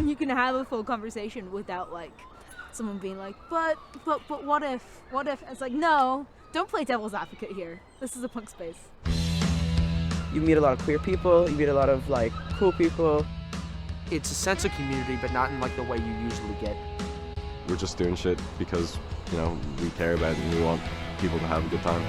you can have a full conversation without like someone being like, but what if? It's like, no, don't play devil's advocate here. This is a punk space. You meet a lot of queer people, you meet a lot of like cool people. It's a sense of community, but not in like the way you usually get. We're just doing shit because, you know, we care about it and we want people to have a good time.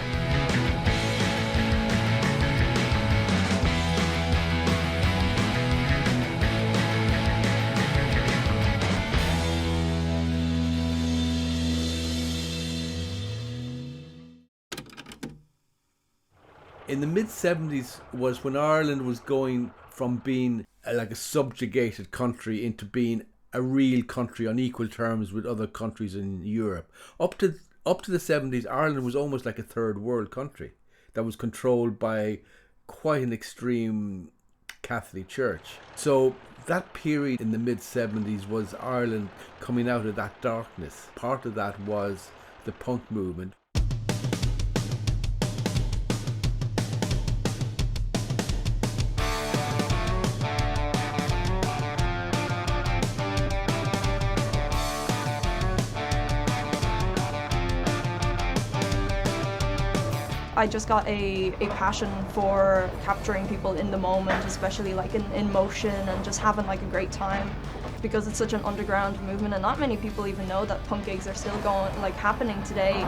In the mid-70s was when Ireland was going from being like a subjugated country into being a real country on equal terms with other countries in Europe. Up to the 70s, Ireland was almost like a third world country that was controlled by quite an extreme Catholic Church. So that period in the mid-70s was Ireland coming out of that darkness. Part of that was the punk movement. I just got a passion for capturing people in the moment, especially like in motion and just having like a great time, because it's such an underground movement and not many people even know that punk gigs are still happening today.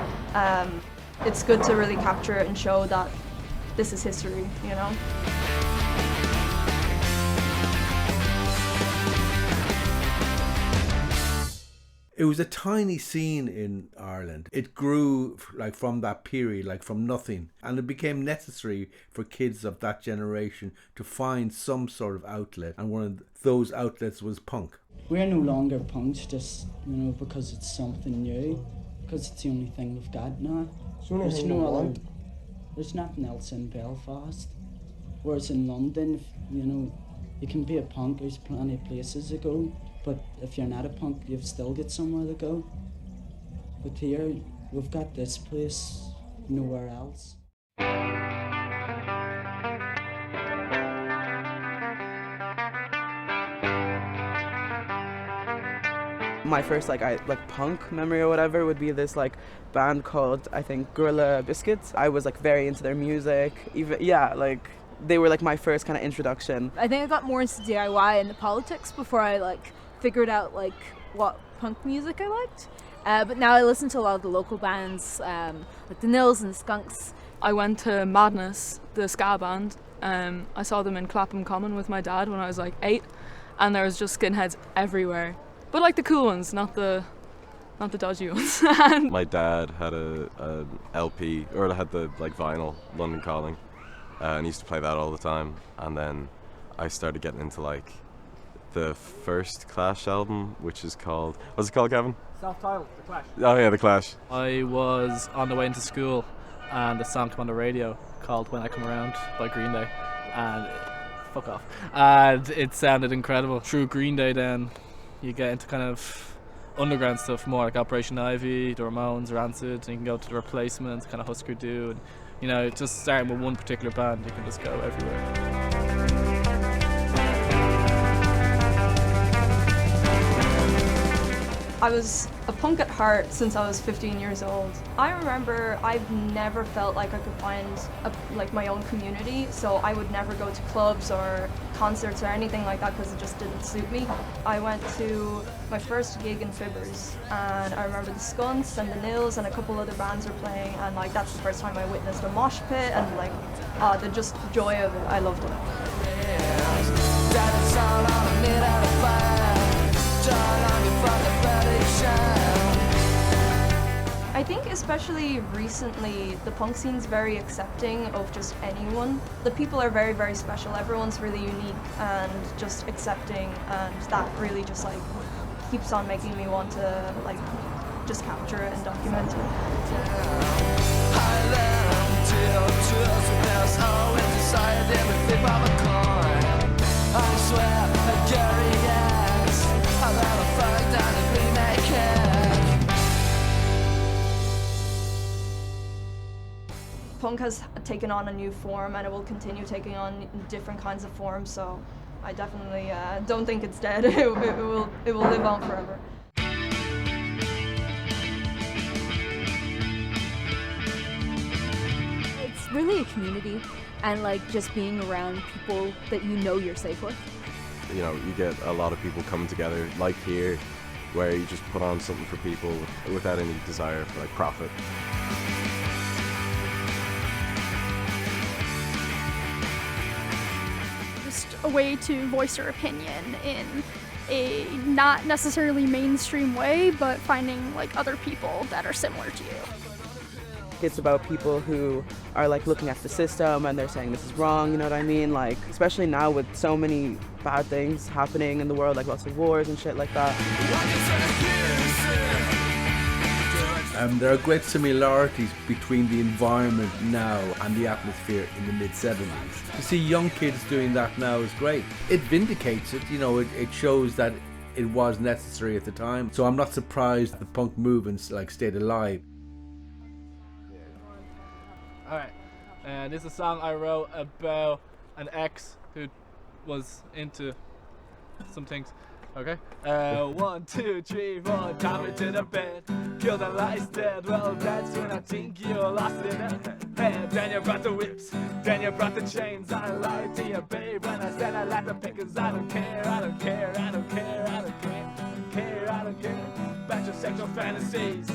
It's good to really capture it and show that this is history, you know? It was a tiny scene in Ireland. It grew like from that period, like from nothing. And it became necessary for kids of that generation to find some sort of outlet. And one of those outlets was punk. We're no longer punks just, you know, because it's something new. Because it's the only thing we've got now. There's no other, there's nothing else in Belfast. Whereas in London, you know, you can be a punk, there's plenty of places to go. But if you're not a punk, you've still got somewhere to go. But here, we've got this place, nowhere else. My first punk memory or whatever would be this like band called, I think, Gorilla Biscuits. I was like very into their music. They were like my first kind of introduction. I think I got more into DIY and the politics before I like figured out like what punk music I liked. But now I listen to a lot of the local bands, like the Nils and the Skunks. I went to Madness, the ska band. I saw them in Clapham Common with my dad when I was like 8, and there was just skinheads everywhere. But like the cool ones, not the dodgy ones. My dad had a LP, or had the like vinyl, London Calling, and he used to play that all the time. And then I started getting into like the first Clash album, which is called, what's it called, Kevin? Self-titled, The Clash. Oh yeah, The Clash. I was on the way into school and a song came on the radio called When I Come Around by Green Day, and fuck off. And it sounded incredible. Through Green Day then you get into kind of underground stuff more, like Operation Ivy, the Ramones, Rancid, and you can go to the Replacements, kind of Husker Du, and you know, just starting with one particular band, you can just go everywhere. I was a punk at heart since I was 15 years old. I remember I've never felt like I could find my own community, so I would never go to clubs or concerts or anything like that because it just didn't suit me. I went to my first gig in Fibbers, and I remember the Skunks and the Nils and a couple other bands were playing, and like that's the first time I witnessed a mosh pit and like the just joy of it. I loved it. I think especially recently the punk scene's very accepting of just anyone. The people are very, very special. Everyone's really unique and just accepting, and that really just like keeps on making me want to like just capture it and document it. I swear, punk has taken on a new form and it will continue taking on different kinds of forms, so I definitely don't think it's dead. It will live on forever. It's really a community, and like just being around people that you know you're safe with. You know, you get a lot of people coming together, like here, where you just put on something for people without any desire for like profit. Just a way to voice your opinion in a not necessarily mainstream way, but finding like other people that are similar to you. It's about people who are like looking at the system and they're saying this is wrong, you know what I mean? Like, especially now with so many bad things happening in the world, like lots of wars and shit like that. There are great similarities between the environment now and the atmosphere in the mid-70s. To see young kids doing that now is great. It vindicates it, you know, it shows that it was necessary at the time. So I'm not surprised the punk movements like stayed alive. Alright, and this is a song I wrote about an ex who was into some things. Okay? 1, 2, 3, 4, tie me to the bed. Kill the lights dead. Well, that's when I think you're lost in the head. Then you brought the whips, then you brought the chains. I lied to you, babe, when I said I like the pickers. I don't care, I don't care, I don't care, I don't care, I don't care about your sexual fantasies.